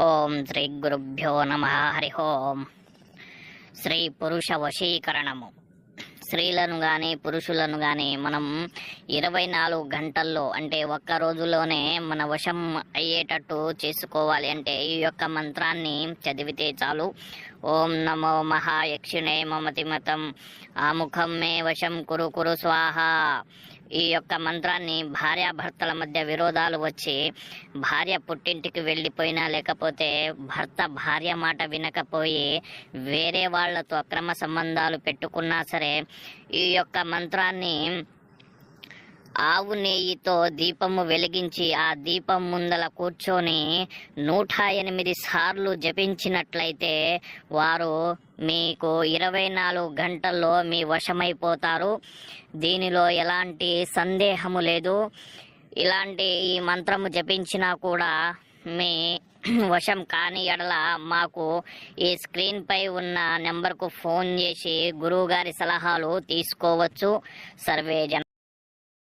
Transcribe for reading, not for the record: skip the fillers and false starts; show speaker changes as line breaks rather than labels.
ఓం శ్రీ గురుభ్యో నమ. హరి ఓం. స్త్రీ పురుష వశీకరణము. స్త్రీలను కానీ పురుషులను కానీ మనం 24 గంటల్లో అంటే ఒక్క రోజులోనే మన వశం అయ్యేటట్టు చేసుకోవాలి. అంటే ఈ యొక్క మంత్రాన్ని చదివితే చాలు. ఓం నమో మహాయక్షిణే మమతిమతం ఆముఖం మే వశం కురు కురు స్వాహ. ఈ యొక్క మంత్రాన్ని భార్యాభర్తల మధ్య విరోధాలు వచ్చి భార్య పుట్టింటికి వెళ్ళిపోయినా, లేకపోతే భర్త భార్య మాట వినకపోయి వేరే వాళ్లతో అక్రమ సంబంధాలు పెట్టుకున్నా సరే, ఈ యొక్క మంత్రాన్ని ఆవు నెయ్యితో దీపము వెలిగించి ఆ దీపం ముందల కూర్చొని 108 సార్లు జపించినట్లయితే వారు మీకు 24 గంటల్లో మీ వశమైపోతారు. దీనిలో ఎలాంటి సందేహము లేదు. ఇలాంటి ఈ మంత్రము జపించినా కూడా మీ వశం కాని ఎడల మాకు ఈ స్క్రీన్ పై ఉన్న నెంబర్కు ఫోన్ చేసి గురువు గారి సలహాలు తీసుకోవచ్చు. సర్వే జన